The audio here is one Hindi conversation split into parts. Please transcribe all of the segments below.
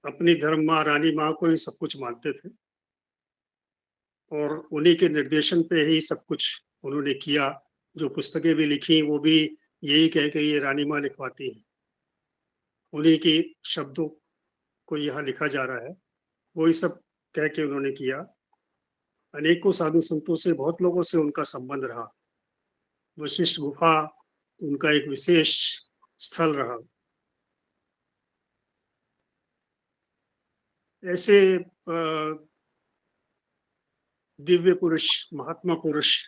अपनी धर्म माँ, रानी माँ को ही सब कुछ मानते थे और उन्हीं के निर्देशन पे ही सब कुछ उन्होंने किया। जो पुस्तकें भी लिखी, वो भी यही कह के ये रानी माँ लिखवाती हैं। उन्हीं के शब्दों को यहाँ लिखा जा रहा है, वही सब कह के उन्होंने किया। अनेकों साधु-संतों से, बहुत लोगों से उनका संबंध रहा। वशिष्ठ गुफा उनका एक विशेष स्थल रहा। ऐसे दिव्य पुरुष, महात्मा पुरुष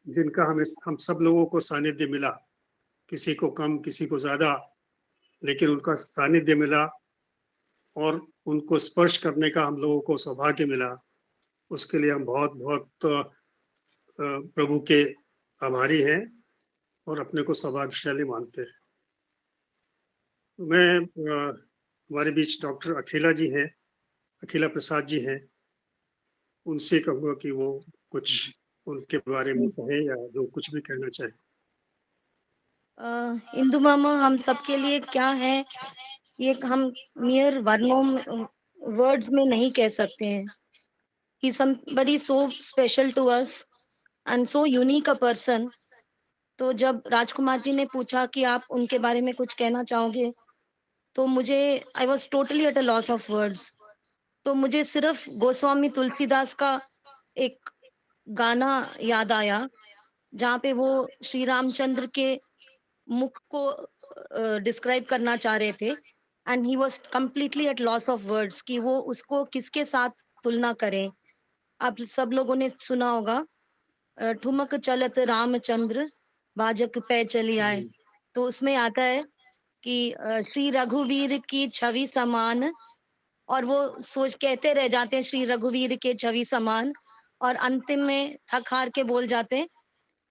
जिनका हम सब लोगों को सानिध्य मिला, किसी को कम, किसी को ज़्यादा, लेकिन उनका सानिध्य मिला और उनको स्पर्श करने का हम लोगों को सौभाग्य मिला। उसके लिए हम बहुत-बहुत प्रभु के आभारी हैं और अपने को सौभाग्यशाली मानते हैं। मैं हमारे बीच डॉक्टर अखिला जी हैं, अखिला प्रसाद जी हैं। उनसे कहूँगा कि वो कुछ उनके बारे में कहें या जो कुछ भी कहना चाहें। इंदु मामा हम सबके लिए क्या है, ये हम mere वर्णों वर्ड्स में नहीं कह सकते हैं। He somebody so special to us and so unique a person. तो जब राजकुमार जी ने पूछा कि आप उनके बारे में कुछ कहना चाहोगे, तो मुझे I was totally at a loss of words. तो मुझे सिर्फ गोस्वामी तुलसीदास का एक गाना याद आया, जहाँ पे वो श्री रामचंद्र के मुख को डिस्क्राइब करना चाह रहे थे and he was completely eight loss of words कि वो उसको किसके साथ तुलना करें। आप सब लोगों ने सुना होगा, ठुमक चलत रामचंद्र बाजक पे चली आए। तो उसमें आता है कि श्री रघुवीर की छवि समान, और वो सोच कहते रह जाते हैं श्री रघुवीर के छवि समान, और अंतिम में थक हार के बोल जाते हैं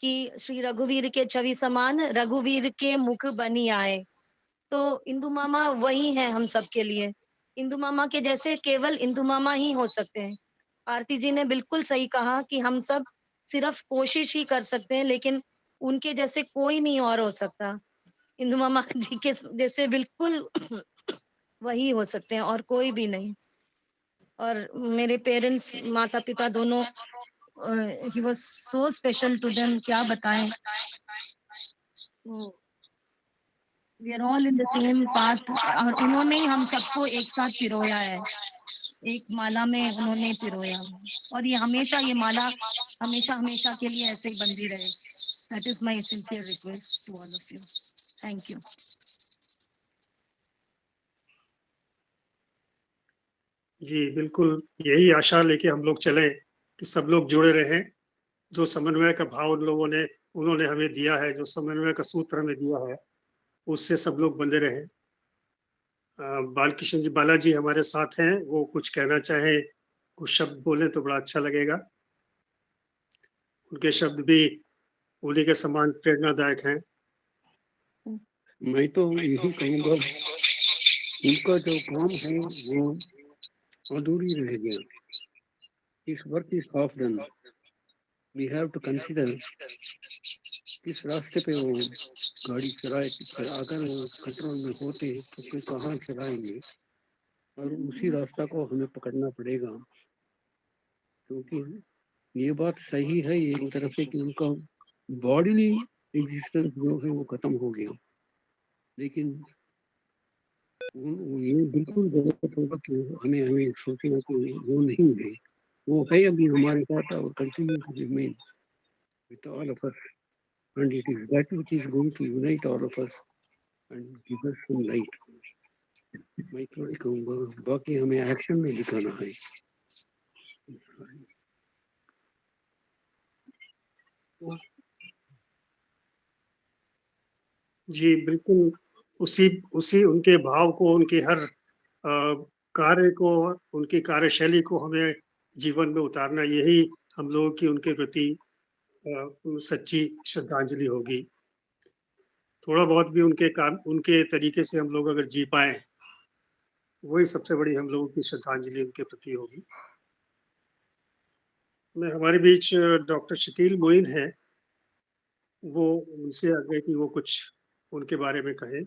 कि श्री रघुवीर के छवि समान रघुवीर के मुख बनी आए। तो इंदु मामा वही है हम सबके लिए। इंदु मामा के जैसे केवल इंदु मामा ही हो सकते हैं। आरती जी ने बिल्कुल सही कहा कि हम सब सिर्फ कोशिश ही कर सकते हैं, लेकिन उनके जैसे कोई नहीं और हो सकता। इंदु मामा जी के जैसे बिल्कुल वही हो सकते हैं और कोई भी नहीं। और मेरे पेरेंट्स, माता पिता दोनों, ही was so special to them, क्या बताएं। We are all in the same path, और उन्होंने ही हम सबको एक साथ पिरोया है, एक माला में उन्होंने पिरोया। और ये हमेशा, ये माला हमेशा हमेशा के लिए ऐसे ही बंधी रहे। That is my sincere request to all of you. Thank you. जी, बिल्कुल यही आशा लेके हम लोग चले कि सब लोग जुड़े रहें। जो समन्वय का भाव उन्होंने हमें दिया है, जो समन्वय का सूत्र हमें दिया है, उससे सब लोग बंधे रहें। बालकृष्ण जी, बालाजी हमारे साथ हैं, वो कुछ कहना चाहें, कुछ शब्द बोलें तो बड़ा अच्छा लगेगा। उनके शब्द भी उन्हीं के समान प्रेरणादायक हैं। मैं तो यही कहूँगा, उनका जो काम है वो अधूरी रह गया। His work is half done. We have to consider किस रास्ते पे वो गाड़ी चलाए, अगर वो कंट्रोल में होते तो फिर कहाँ चलाएंगे, और उसी रास्ता को हमें पकड़ना पड़ेगा। क्योंकि ये बात सही है एक तरफ से कि उनका बॉडीली एग्जिस्टेंस जो है वो खत्म हो गया, लेकिन ये बिल्कुल गलत होगा कि हमें हमें सोचना कि वो नहीं है। वो है अभी हमारे साथ और continue to remain with all of us, and it is that which is going to unite all of us and give us some light. मैं तो ये कहूँगा, बाकी हमें एक्शन में दिखाना है। जी, बिल्कुल उसी उसी उनके भाव को, उनके हर कार्य को, उनकी कार्यशैली को हमें जीवन में उतारना, यही हम लोगों की उनके प्रति सच्ची श्रद्धांजलि होगी। थोड़ा बहुत भी उनके तरीके से हम लोग अगर जी पाएँ, वही सबसे बड़ी हम लोगों की श्रद्धांजलि उनके प्रति होगी। मैं हमारे बीच डॉक्टर शकील मोइन हैं, वो उनसे आग्रह कि वो कुछ उनके बारे में कहें,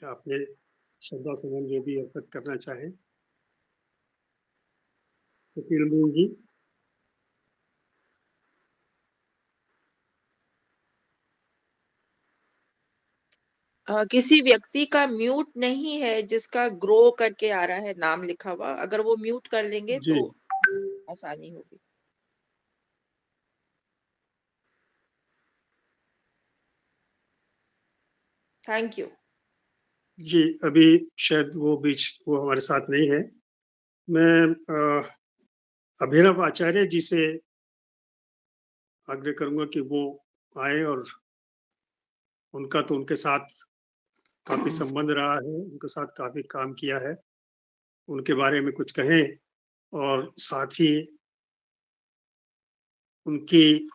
या अपने श्रद्धा सुमन जो भी अर्पित करना चाहे। सुकील जी। किसी व्यक्ति का म्यूट नहीं है जिसका ग्रो करके आ रहा है नाम लिखा हुआ, अगर वो म्यूट कर लेंगे जी। तो आसानी होगी। Thank you. जी, अभी शायद वो हमारे साथ नहीं है। मैं अभिनव आचार्य जी से आग्रह करूँगा कि वो आएँ और उनके साथ काफ़ी संबंध रहा है, उनके साथ काफ़ी काम किया है। उनके बारे में कुछ कहें और साथ ही उनकी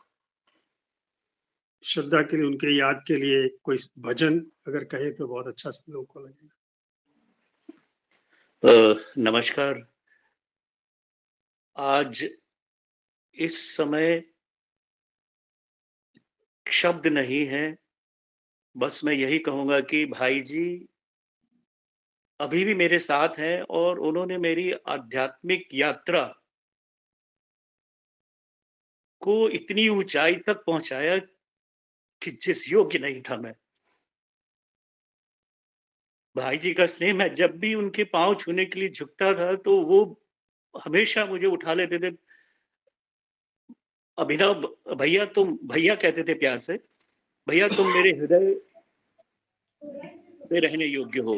श्रद्धा के लिए, उनके याद के लिए कोई भजन अगर कहें तो बहुत अच्छा लोगों को लगेगा। नमस्कार। आज इस समय शब्द नहीं है, बस मैं यही कहूँगा कि भाई जी अभी भी मेरे साथ हैं और उन्होंने मेरी आध्यात्मिक यात्रा को इतनी ऊँचाई तक पहुँचाया कि जिस योग्य नहीं था मैं। भाई जी का स्नेह, मैं जब भी उनके पाँव छूने के लिए झुकता था तो वो हमेशा मुझे उठा लेते थे। अभिनव भैया, तुम भैया कहते थे प्यार से, भैया तुम मेरे हृदय में रहने योग्य हो।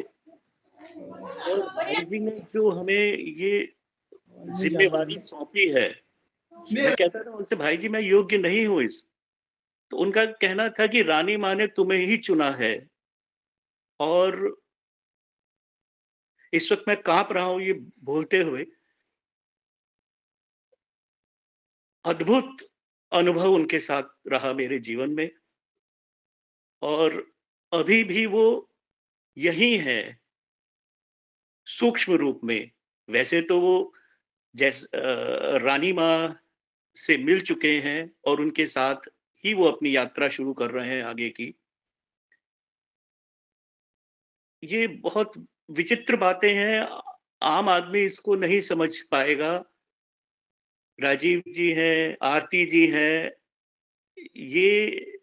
और भाई जी ने जो हमें ये ज़िम्मेवारी सौंपी है, मैं कहता था उनसे, भाई जी मैं योग्य नहीं हूँ इस। तो उनका कहना था कि रानी माँ ने तुम्हें ही चुना है। और इस वक़्त मैं काँप रहा हूँ ये बोलते हुए। अद्भुत अनुभव उनके साथ रहा मेरे जीवन में और अभी भी वो यहीं हैं, सूक्ष्म रूप में। वैसे तो वो रानी माँ से मिल चुके हैं और उनके साथ ही वो अपनी यात्रा शुरू कर रहे हैं आगे की। ये बहुत विचित्र बातें हैं, आम आदमी इसको नहीं समझ पाएगा। राजीव जी हैं, आरती जी हैं, ये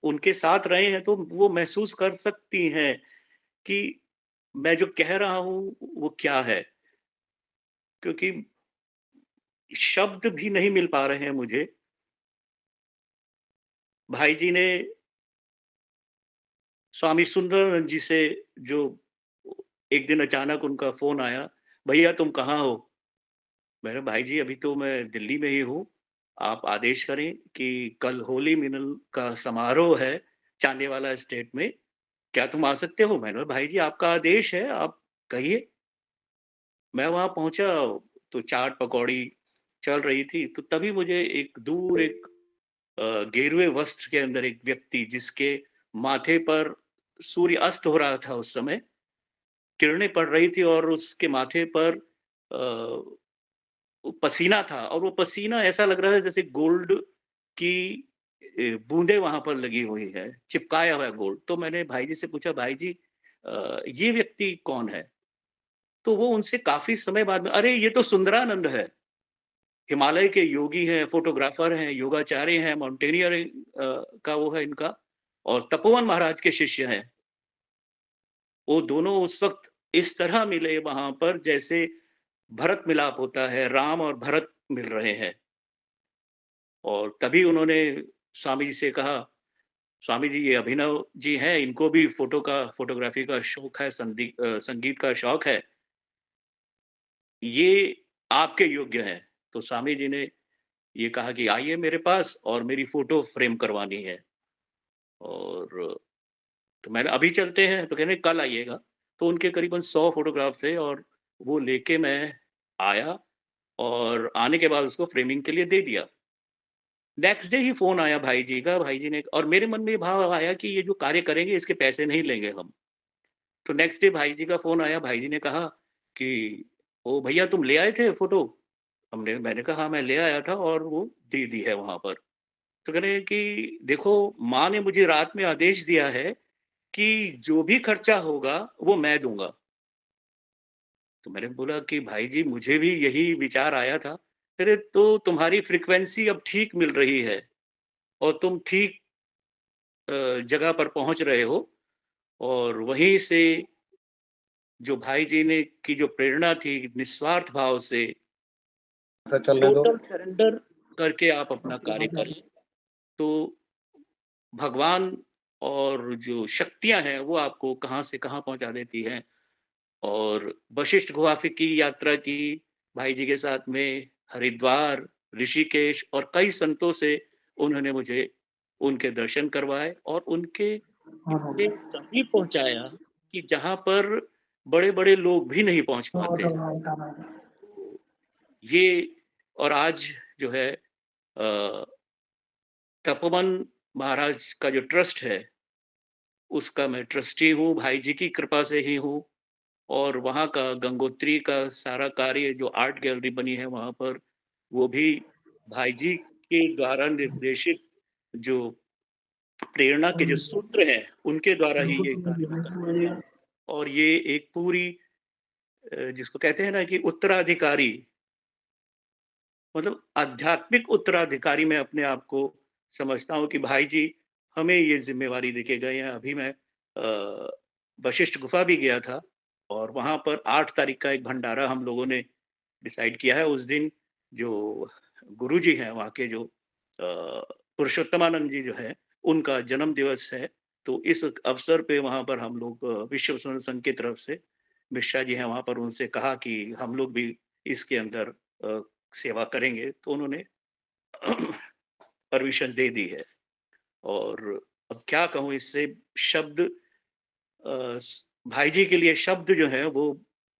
उनके साथ रहे हैं तो वो महसूस कर सकती हैं कि मैं जो कह रहा हूँ वो क्या है। क्योंकि शब्द भी नहीं मिल पा रहे हैं मुझे। भाई जी ने स्वामी सुंदरानंद जी से जो एक दिन अचानक उनका फ़ोन आया, "भैया तुम कहाँ हो?" मैंने, "भाई जी अभी तो मैं दिल्ली में ही हूँ। आप आदेश करें कि कल होली मिलन का समारोह है चांदीवाला एस्टेट में, क्या तुम आ सकते हो?" मैंने बोला, "भाई जी आपका आदेश है, आप कहिए।" मैं वहाँ पहुँचा तो चाट पकौड़ी चल रही थी, तो तभी मुझे एक गेरुए वस्त्र के अंदर एक व्यक्ति, जिसके माथे पर सूर्य अस्त हो रहा था उस समय, किरणें पड़ रही थी और उसके माथे पर वो पसीना था और वो पसीना ऐसा लग रहा है जैसे गोल्ड की बूँदें वहाँ पर लगी हुई है, चिपकाया हुआ है गोल्ड। तो मैंने भाई जी से पूछा, "भाई जी ये व्यक्ति कौन है?" तो वो उनसे काफ़ी समय बाद में, "अरे! ये तो सुंदरानंद है। हिमालय के योगी हैं, फ़ोटोग्राफ़र हैं, योगाचार्य हैं, माउंटेनियरिंग का वो है इनका, और तपोवन महाराज के शिष्य हैं।" वो दोनों उस वक़्त इस तरह मिले वहाँ पर जैसे भरत मिलाप होता है, राम और भरत मिल रहे हैं। और तभी उन्होंने स्वामी जी से कहा, "स्वामी जी ये अभिनव जी हैं, इनको भी फ़ोटोग्राफ़ी का शौक है, संगीत का शौक है। ये आपके योग्य हैं।" तो स्वामी जी ने ये कहा कि आइए मेरे पास और मेरी फ़ोटो फ्रेम करवानी है। और तो मैंने, "अभी चलते हैं?" तो कह रहे, "कल आइएगा।" तो उनके करीबन 100 फ़ोटोग्राफ थे और वो लेके मैं आया और आने के बाद उसको फ्रेमिंग के लिए दे दिया। नेक्स्ट डे ही फ़ोन आया भाई जी का, भाई जी ने, और मेरे मन में ये भाव आया कि ये जो कार्य करेंगे इसके पैसे नहीं लेंगे हम। तो नेक्स्ट डे भाई जी का फ़ोन आया, भाई जी ने कहा कि, "ओ भैया तुम ले आए थे फ़ोटो?" मैंने कहा, "हाँ, मैं ले आया था और वो दे दी है वहाँ पर।" तो कह रहे हैं कि, "देखो माँ ने मुझे रात में आदेश दिया है कि जो भी खर्चा होगा वो मैं दूँगा। तो मैंने बोला कि भाई जी मुझे भी यही विचार आया था। अरे तो तुम्हारी फ्रीक्वेंसी अब ठीक मिल रही है और तुम ठीक जगह पर पहुँच रहे हो और वहीं से जो भाई जी ने की जो प्रेरणा थी निस्वार्थ भाव से टोटल सरेंडर करके आप अपना कार्य करें, तो भगवान और जो शक्तियाँ हैं वो आपको कहाँ से कहाँ पहुँचा देती हैं। और वशिष्ठ गुफा की यात्रा की भाई जी के साथ में हरिद्वार, ऋषिकेश और कई संतों से उन्होंने मुझे उनके दर्शन करवाए और उनके इतने समीप पहुँचाया कि जहाँ पर बड़े-बड़े लोग भी नहीं पहुँच पाते हैं। तो ये और आज जो है तपोवन महाराज का जो ट्रस्ट है, उसका मैं ट्रस्टी हूँ, भाई जी की कृपा से ही हूँ। और वहाँ का गंगोत्री का सारा कार्य जो आर्ट गैलरी बनी है वहाँ पर, वो भी भाई जी के द्वारा निर्देशित जो प्रेरणा के जो सूत्र हैं, उनके द्वारा ही ये कार्य मैं कर पाया। और ये एक पूरी जिसको कहते हैं ना कि उत्तराधिकारी मतलब आध्यात्मिक उत्तराधिकारी मैं अपने आप को समझता हूँ कि भाई जी हमें ये ज़िम्मेवारी देके गए हैं। अभी मैं वशिष्ठ गुफ़ा भी गया था और वहाँ पर 8 तारीख का एक भंडारा हम लोगों ने डिसाइड किया है। उस दिन जो गुरुजी हैं वहाँ के जो पुरुषोत्तमानंद जी जो हैं, उनका जन्म दिवस है। तो इस अवसर पे वहाँ पर हम लोग विश्व स्वर्ण संघ की तरफ से मिश्रा जी हैं वहाँ पर उनसे कहा कि हम लोग भी इसके अंदर सेवा करेंगे, तो उन्होंने परमिशन दे दी है। और अब क्या कहूँ इससे शब्द भाई जी के लिए शब्द जो हैं वो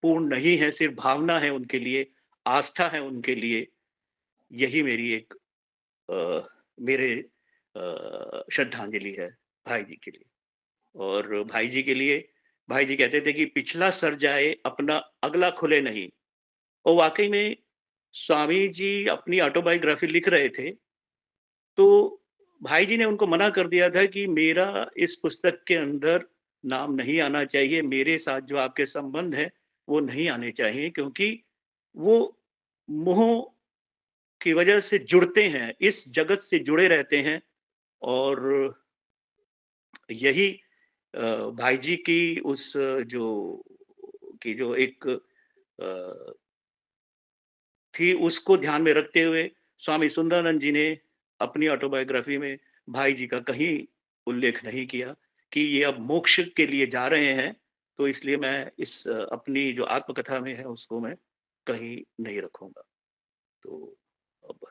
पूर्ण नहीं है, सिर्फ़ भावना है उनके लिए, आस्था है उनके लिए। यही मेरी एक अ, मेरे श्रद्धांजलि है भाई जी के लिए। और भाई जी के लिए भाई जी कहते थे कि पिछला सर जाए, अपना अगला खुले नहीं। और वाक़ई में स्वामी जी अपनी ऑटोबायोग्राफ़ी लिख रहे थे, तो भाई जी ने उनको मना कर दिया था कि मेरा इस पुस्तक के अंदर नाम नहीं आना चाहिए, मेरे साथ जो आपके संबंध हैं, वो नहीं आने चाहिए क्योंकि वो मोह की वजह से जुड़ते हैं, इस जगत से जुड़े रहते हैं और यही भाई जी की उस जो की जो एक थी उसको ध्यान में रखते हुए स्वामी सुंदरानंद जी ने अपनी ऑटोबायोग्राफी में भाई जी का कहीं उल्लेख नहीं किया कि ये अब मोक्ष के लिए जा रहे हैं, तो इसलिए मैं इस अपनी जो आत्मकथा में है उसको मैं कहीं नहीं रखूँगा। तो अब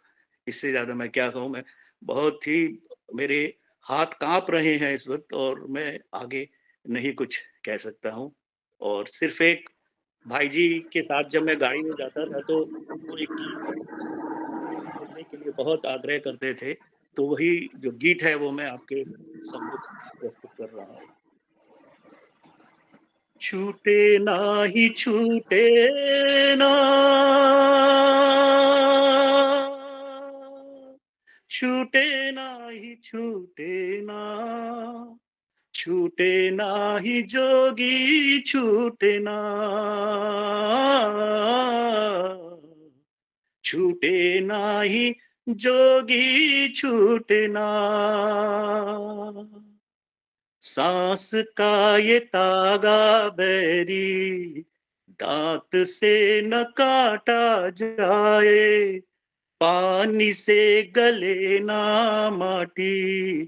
इससे ज़्यादा मैं क्या कहूँ मैं बहुत ही मेरे हाथ काँप रहे हैं इस वक़्त और मैं आगे नहीं कुछ कह सकता हूँ। और सिर्फ़ एक भाई जी के साथ जब मैं गाड़ी में जाता था तो वो एक गीत बोलने के लिए बहुत आग्रह करते थे, तो वही जो गीत है वो मैं आपके सम्मुख प्रस्तुत कर रहा हूँ। छूटे नाही छूटे ना छूटे नाही छूटे ना छूटे नाही जोगी छूटे ना छूटे नाही जोगी छूटे ना सांस का ये तागा बैरी दांत से न काटा जाए पानी से गले ना माटी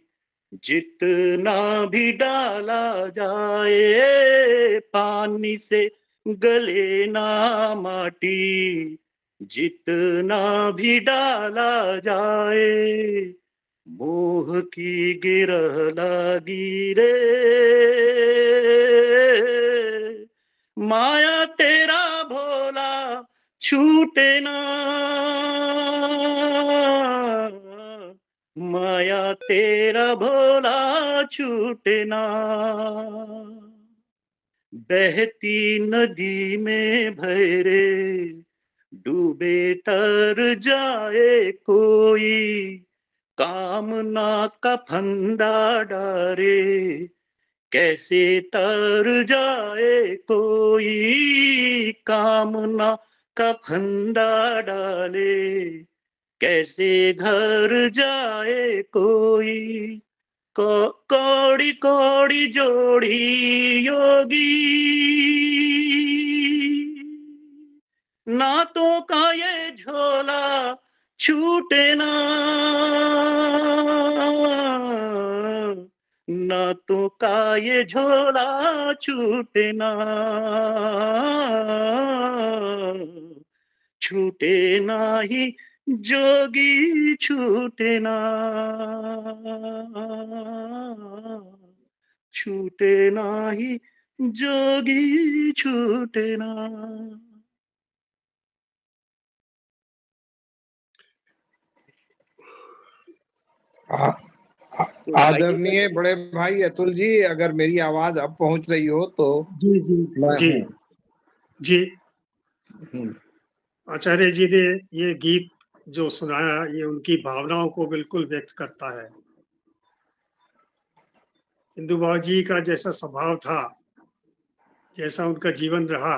जितना भी डाला जाए पानी से गले ना माटी जितना भी डाला जाए मोह की गिरह लागी रे माया तेरा भोला छूटे ना माया तेरा भोला छूटे ना बहती नदी में भैरे डूबे तर जाए कोई कामना का फंदा डारे कैसे तर जाए कोई कामना का फंदा डाले, कैसे घर जाए कोई कौड़ी कौड़ी जोड़ी योगी, नातों का ये झोला छूटे ना, नातों का ये झोला छूटे ना, छूटे ना ही जोगी छूटे ना, छूटे ना ही जोगी छूटे ना। आदरणीय बड़े भाई अतुल जी, अगर मेरी आवाज अब पहुंच रही हो तो जी जी मैं जी हूँ। जी आचार्य जी ने ये गीत जो सुनाया, ये उनकी भावनाओं को बिल्कुल व्यक्त करता है। इंदु भाव जी का जैसा स्वभाव था, जैसा उनका जीवन रहा,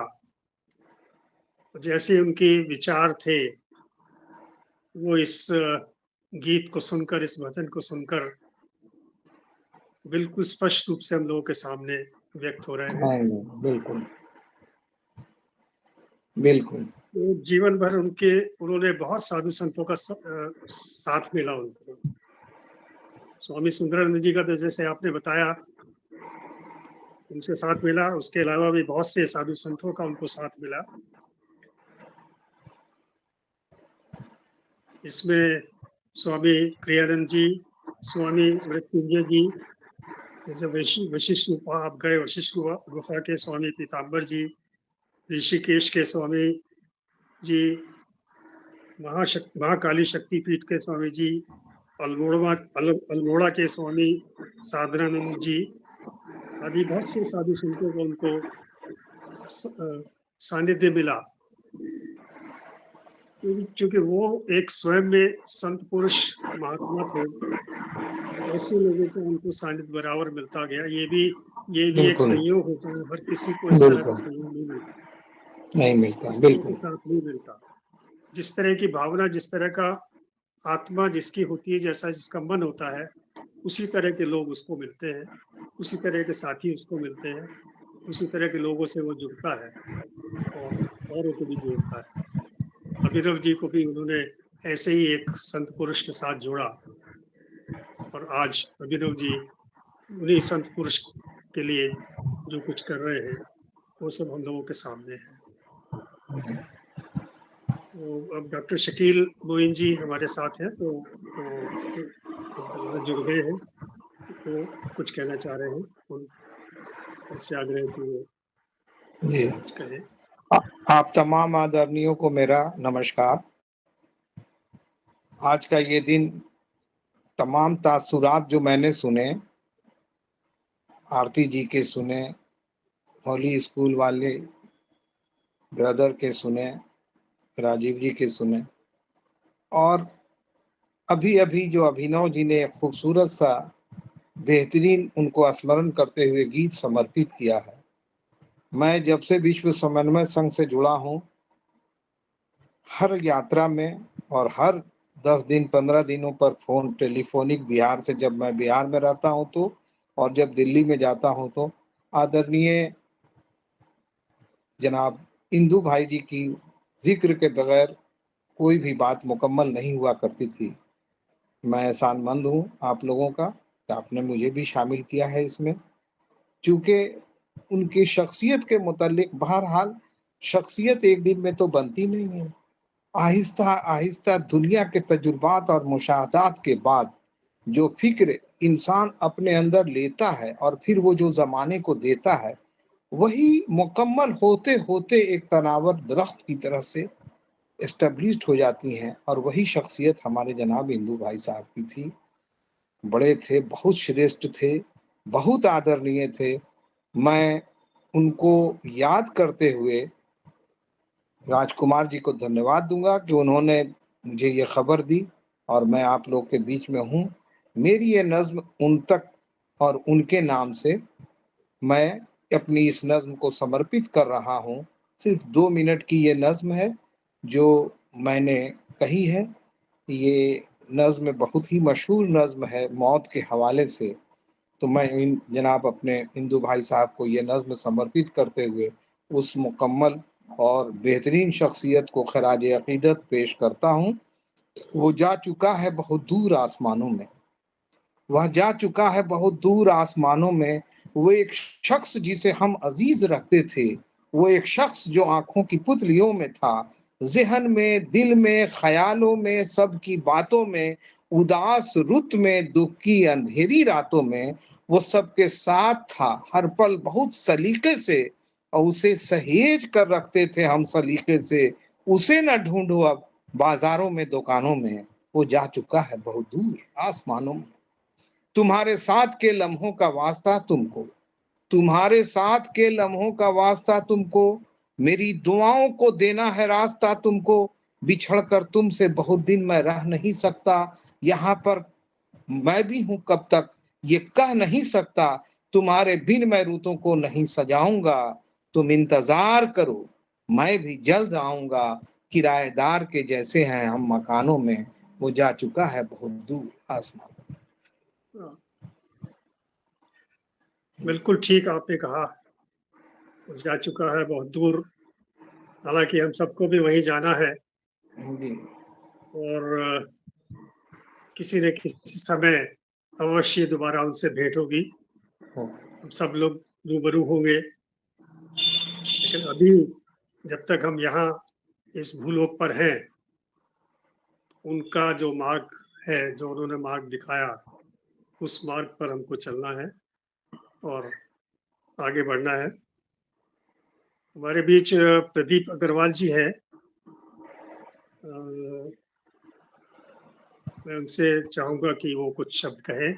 जैसे उनके विचार थे, वो इस गीत को सुनकर, इस भजन को सुनकर बिल्कुल स्पष्ट रूप से हम लोगों के सामने व्यक्त हो रहे हैं। बिल्कुल बिल्कुल। तो जीवन भर उन्होंने बहुत साधु संतों का साथ मिला उनको। स्वामी सुंदरानंद जी का तो जैसे आपने बताया, उनसे साथ मिला, उसके अलावा भी बहुत से साधु संतों का उनको साथ मिला। इसमें स्वामी क्रियानंद जी, स्वामी मृत्युंजय जी, जैसे वशिष्ठ गुफा आप गए, वशिष्ठ गुफा के स्वामी पीताम्बर जी, ऋषिकेश के स्वामी जी, महाकाली शक्तिपीठ के स्वामी जी, अल्मोड़ा के स्वामी साधनानंद जी आदि बहुत से साधु संतों को उनको सानिध्य मिला। क्योंकि वो एक स्वयं में संत पुरुष महात्मा थे, ऐसे लोगों को उनको सानिध्य बराबर मिलता गया। ये भी एक संयोग होता है, हर किसी को इस तरह का संयोग नहीं मिलता, इस तरह के साथ नहीं मिलता। जिस तरह की भावना, जिस तरह का आत्मा जिसकी होती है, जैसा जिसका मन होता है, उसी तरह के लोग उसको मिलते हैं, उसी तरह के साथी उसको मिलते हैं, उसी तरह के लोगों से वो जुड़ता है और औरों को भी जोड़ता है। अभिनव जी को भी उन्होंने ऐसे ही एक संत पुरुष के साथ जोड़ा, और आज अभिनव जी उन्हीं संत पुरुष के लिए जो कुछ कर रहे हैं, वो सब हम लोगों के सामने है। तो अब डॉक्टर शकील मोइन जी हमारे साथ हैं, तो जुड़ गए हैं, तो कुछ कहना चाह रहे हैं, उनसे आग्रह की कुछ कहें। आप तमाम आदरणीयों को मेरा नमस्कार। आज का ये दिन तमाम तासुरात जो मैंने सुने, आरती जी के सुने, होली स्कूल वाले ब्रदर के सुने, राजीव जी के सुने, और अभी अभी जो अभिनव जी ने खूबसूरत सा बेहतरीन उनको स्मरण करते हुए गीत समर्पित किया है। मैं जब से विश्व समन्वय संघ से जुड़ा हूँ, हर यात्रा में और हर 10 दिन 15 दिनों पर फोन टेलीफोनिक बिहार से, जब मैं बिहार में रहता हूँ तो, और जब दिल्ली में जाता हूँ तो, आदरणीय जनाब इंदु भाई जी की जिक्र के बगैर कोई भी बात मुकम्मल नहीं हुआ करती थी। मैं एहसानमंद हूँ आप लोगों का कि आपने मुझे भी शामिल किया है इसमें, क्योंकि उनकी शख्सियत के मुतालिक, बहरहाल शख्सियत एक दिन में तो बनती नहीं है, आहिस्ता आहिस्ता दुनिया के तजुर्बात और मुशाहदात के बाद जो फिक्र इंसान अपने अंदर लेता है और फिर वो जो ज़माने को देता है, वही मुकम्मल होते होते एक तनावर दरख्त की तरह से एस्टेब्लिश्ड हो जाती हैं। और वही शख्सियत हमारे जनाब इंदु भाई साहब की थी। बड़े थे, बहुत श्रेष्ठ थे, बहुत आदरणीय थे। मैं उनको याद करते हुए राजकुमार जी को धन्यवाद दूंगा कि उन्होंने मुझे ये खबर दी और मैं आप लोग के बीच में हूँ। मेरी ये नज्म उन तक और उनके नाम से मैं अपनी इस नज़्म को समर्पित कर रहा हूँ। सिर्फ 2 मिनट की ये नज़्म है जो मैंने कही है। ये नज़्म बहुत ही मशहूर नज़्म है मौत के हवाले से। तो मैं इन जनाब अपने इंदु भाई साहब को ये नज़्म समर्पित करते हुए उस मुकम्मल और बेहतरीन शख्सियत को खराज अक़ीदत पेश करता हूँ। वो जा चुका है बहुत दूर आसमानों में, वह जा चुका है बहुत दूर आसमानों में। वो एक शख्स जिसे हम अजीज रखते थे, वो एक शख्स जो आंखों की पुतलियों में था, ज़हन में, दिल में, ख्यालों में, सबकी बातों में, उदास रुत में, दुख की अंधेरी रातों में वो सबके साथ था हर पल बहुत सलीके से, और उसे सहेज कर रखते थे हम सलीके से। उसे न ढूंढो अब बाजारों में, दुकानों में, वो जा चुका है बहुत दूर आसमानों में। तुम्हारे साथ के लम्हों का वास्ता तुमको, तुम्हारे साथ के लम्हों का वास्ता तुमको, मेरी दुआओं को देना है रास्ता तुमको। बिछड़ कर तुमसे बहुत दिन मैं रह नहीं सकता, यहाँ पर मैं भी हूँ कब तक ये कह नहीं सकता। तुम्हारे बिन मैं रुतों को नहीं सजाऊंगा, तुम इंतजार करो मैं भी जल्द आऊंगा। किराएदार के जैसे हैं हम मकानों में, वो जा चुका है बहुत दूर आसमान। बिल्कुल ठीक आपने कहा, वो जा चुका है बहुत दूर। हालांकि हम सबको भी वहीं जाना है जी और किसी न किसी समय अवश्य दोबारा उनसे भेंट होगी, हो। हम सब लोग रूबरू होंगे। लेकिन अभी जब तक हम यहाँ इस भूलोक पर हैं, उनका जो मार्ग है, जो उन्होंने मार्ग दिखाया, उस मार्ग पर हमको चलना है और आगे बढ़ना है। हमारे बीच प्रदीप अग्रवाल जी हैं। मैं उनसे चाहूंगा कि वो कुछ शब्द कहें।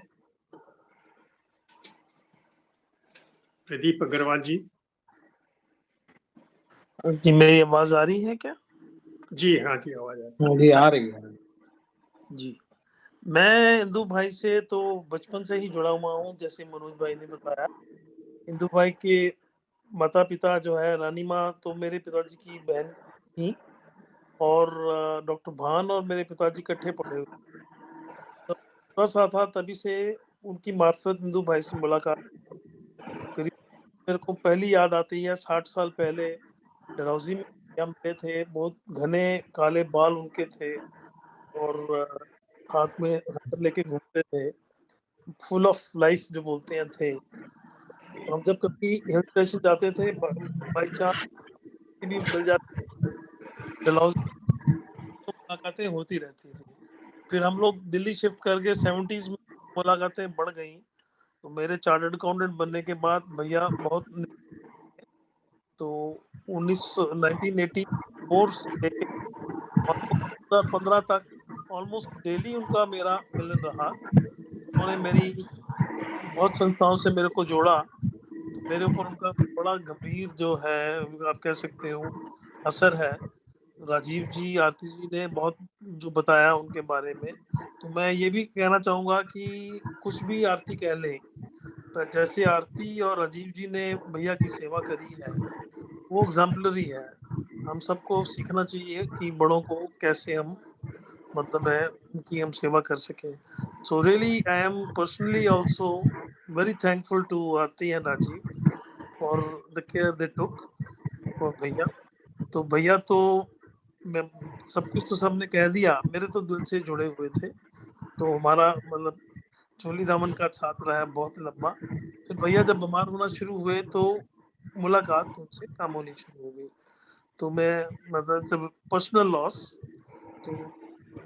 प्रदीप अग्रवाल जी। जी मेरी आवाज आ रही है क्या? जी हाँ जी, आवाज आ रही है। जी आ रही है जी, मैं इंदु भाई से तो बचपन से ही जुड़ा हुआ हूँ। जैसे मनोज भाई ने बताया, इंदु भाई के माता पिता जो है रानी माँ तो मेरे पिताजी की बहन थी, और डॉक्टर भान और मेरे पिताजी इकट्ठे पढ़े हुए। तो थोड़ा सा था तभी से उनकी मार्फत इंदु भाई से मुलाकात करी। मेरे को पहली याद आती है 60 साल पहले डलहौजी में हम मिले थे। बहुत घने काले बाल उनके थे और हाथ में रबर लेके घूमते थे, फुल ऑफ लाइफ जो बोलते हैं थे। हम जब कभी हिल स्टेशन जाते थे बाई चांस भी मिल जाते, डलहौजी तो मुलाकातें होती रहती थी। फिर हम लोग दिल्ली शिफ्ट करके 70s में मुलाकातें बढ़ गई। तो मेरे चार्टर्ड अकाउंटेंट बनने के बाद भैया बहुत तो 1984 से लेके 2015 तक ऑलमोस्ट डेली उनका मेरा मिलन रहा। उन्होंने मेरी बहुत संस्थाओं से मेरे को जोड़ा, तो मेरे ऊपर उनका बड़ा गंभीर जो है आप कह सकते हो असर है। राजीव जी, आरती जी ने बहुत जो बताया उनके बारे में, तो मैं ये भी कहना चाहूँगा कि कुछ भी आरती कह लें, पर जैसे आरती और राजीव जी ने भैया की सेवा करी है, वो एग्ज़ाम्पलरी है। हम सबको सीखना चाहिए कि बड़ों को कैसे हम मतलब है उनकी हम सेवा कर सकें। So really I am personally also very thankful to Aarti and Rajiv for the care they took for भैया। तो भैया तो मैं सब कुछ तो सबने कह दिया, मेरे तो दिल से जुड़े हुए थे। तो हमारा मतलब चोली दामन का साथ रहा है बहुत लंबा। फिर भैया जब बीमार होना शुरू हुए तो मुलाकात उनसे कम होनी शुरू हो गई। तो मैं मतलब जब पर्सनल लॉस, तो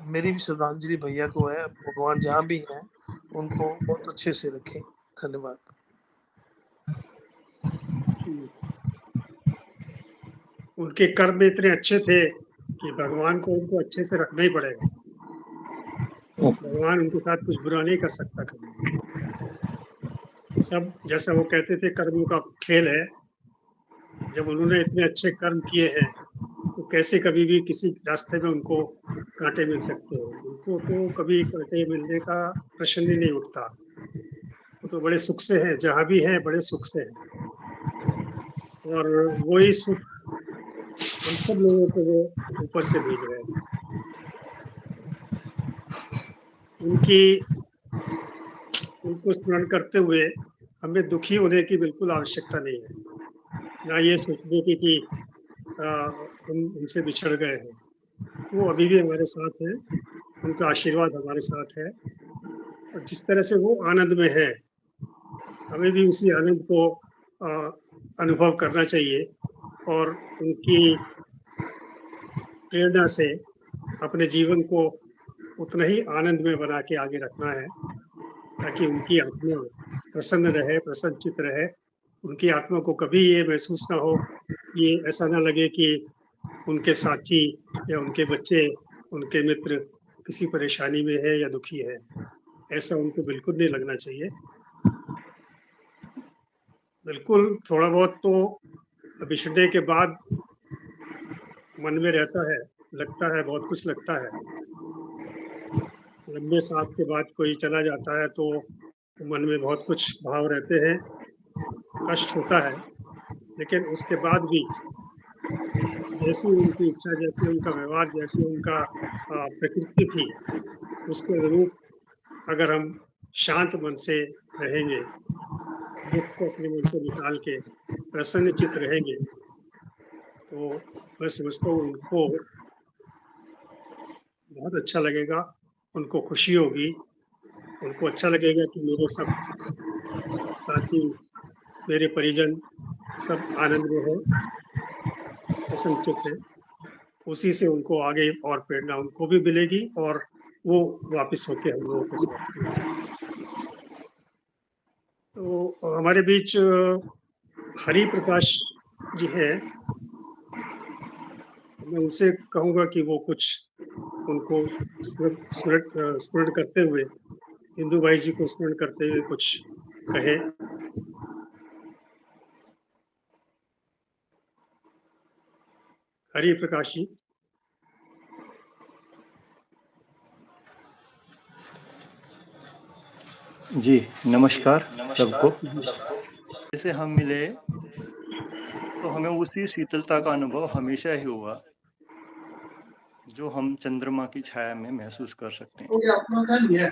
मेरी भी श्रद्धांजलि भैया को है। भगवान जहाँ भी हैं उनको बहुत अच्छे से रखें। धन्यवाद। उनके कर्म इतने अच्छे थे कि भगवान को उनको अच्छे से रखना ही पड़ेगा। भगवान उनके साथ कुछ बुरा नहीं कर सकता कभी। सब जैसा वो कहते थे कर्मों का खेल है। जब उन्होंने इतने अच्छे कर्म किए हैं तो कैसे कभी भी किसी रास्ते में उनको कांटे मिल सकते हैं? उनको तो कभी कांटे मिलने का प्रश्न ही नहीं उठता। वो तो बड़े सुख से हैं, जहाँ भी हैं बड़े सुख से हैं। और वही सुख हम सब लोगों को वो ऊपर से भेज रहे हैं। उनकी उनको स्मरण करते हुए हमें दुखी होने की बिल्कुल आवश्यकता नहीं है। ना ये सोचने की कि हम उनसे बिछड़ गए हैं। वो अभी भी हमारे साथ हैं, उनका आशीर्वाद हमारे साथ है और जिस तरह से वो आनंद में है, हमें भी उसी आनंद को अनुभव करना चाहिए और उनकी प्रेरणा से अपने जीवन को उतना ही आनंद में बना के आगे रखना है, ताकि उनकी आत्मा प्रसन्न रहे, प्रसन्नचित्त रहे। उनकी आत्मा को कभी ये महसूस ना हो, ये ऐसा ना लगे कि उनके साथी या उनके बच्चे, उनके मित्र किसी परेशानी में है या दुखी है। ऐसा उनको बिल्कुल नहीं लगना चाहिए। बिल्कुल थोड़ा बहुत तो बिछड़ने के बाद मन में रहता है, लगता है, बहुत कुछ लगता है। लंबे साथ के बाद कोई चला जाता है तो मन में बहुत कुछ भाव रहते हैं, कष्ट होता है, लेकिन उसके बाद भी जैसी उनकी इच्छा, जैसे उनका व्यवहार, जैसे उनका प्रकृति थी, उसके अनुरूप अगर हम शांत मन से रहेंगे, दुःख को अपने मन से निकाल के प्रसन्नचित्त रहेंगे, तो मैं समझता हूँ उनको बहुत अच्छा लगेगा, उनको खुशी होगी, उनको अच्छा लगेगा कि मेरे सब साथी, मेरे परिजन सब आनंद में हैं, प्रसन्नचित्त हैं। उसी से उनको आगे और प्रेरणा उनको भी मिलेगी और वो वापस होके हम लोगों के साथ मिलेंगे। तो हमारे बीच हरि प्रकाश जी हैं। मैं उनसे कहूँगा कि वो कुछ उनको स्मरण करते हुए, इंदु भाई जी को स्मरण करते हुए कुछ कहें। हरि प्रकाश जी। जी नमस्कार सबको। जैसे हम मिले तो हमें उसी शीतलता का अनुभव हमेशा ही हुआ जो हम चंद्रमा की छाया में महसूस कर सकते हैं।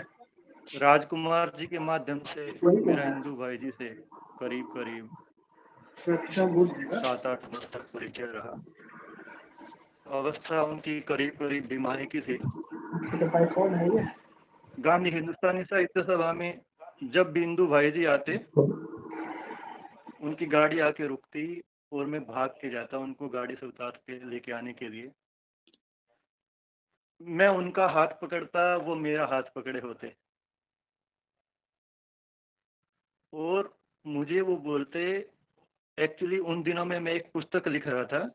राजकुमार जी के माध्यम से मेरा इंदु भाई जी से करीब करीब 7-8 वर्ष तक परिचय रहा। अवस्था उनकी करीब करीब बीमारी की थी। गांधी हिंदुस्तानी साहित्य सभा में जब भी इंदु भाई जी आते, उनकी गाड़ी आके रुकती और मैं भाग के जाता उनको गाड़ी से उतार के लेके आने के लिए। मैं उनका हाथ पकड़ता, वो मेरा हाथ पकड़े होते और मुझे वो बोलते, एक्चुअली उन दिनों में मैं एक पुस्तक लिख रहा था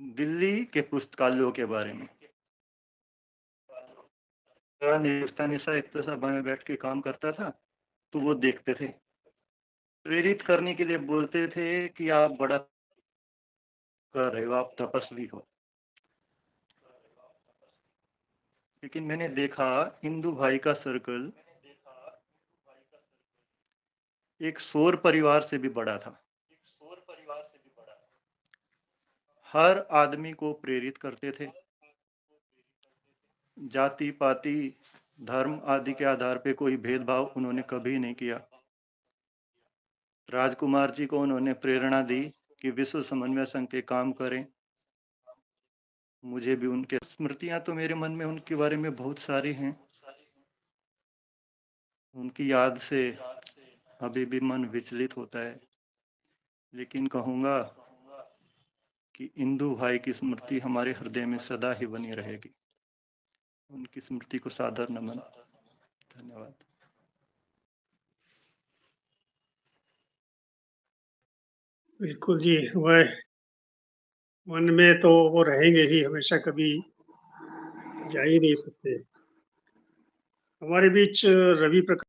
दिल्ली के पुस्तकालयों के बारे में। हिंदुस्तानी साहित्य सभा में बैठ के काम करता था तो वो देखते थे, प्रेरित करने के लिए बोलते थे कि आप बड़ा कर रहे हो, आप तपस्वी हो। लेकिन मैंने देखा इंदु भाई का सर्कल एक सौर परिवार से भी बड़ा था। हर आदमी को प्रेरित करते थे। जाति पाति धर्म आदि के आधार पे कोई भेदभाव उन्होंने कभी नहीं किया। राजकुमार जी को उन्होंने प्रेरणा दी कि विश्व समन्वय संघ के काम करें। मुझे भी उनके स्मृतियां तो मेरे मन में उनके बारे में बहुत सारी हैं। उनकी याद से अभी भी मन विचलित होता है, लेकिन कहूँगा कि इंदु भाई की स्मृति हमारे हृदय में सदा ही बनी रहेगी। उनकी स्मृति को सादर नमन। धन्यवाद। बिल्कुल जी, वह मन में तो वो रहेंगे ही हमेशा, कभी जा ही नहीं सकते। हमारे बीच रवि प्रकाश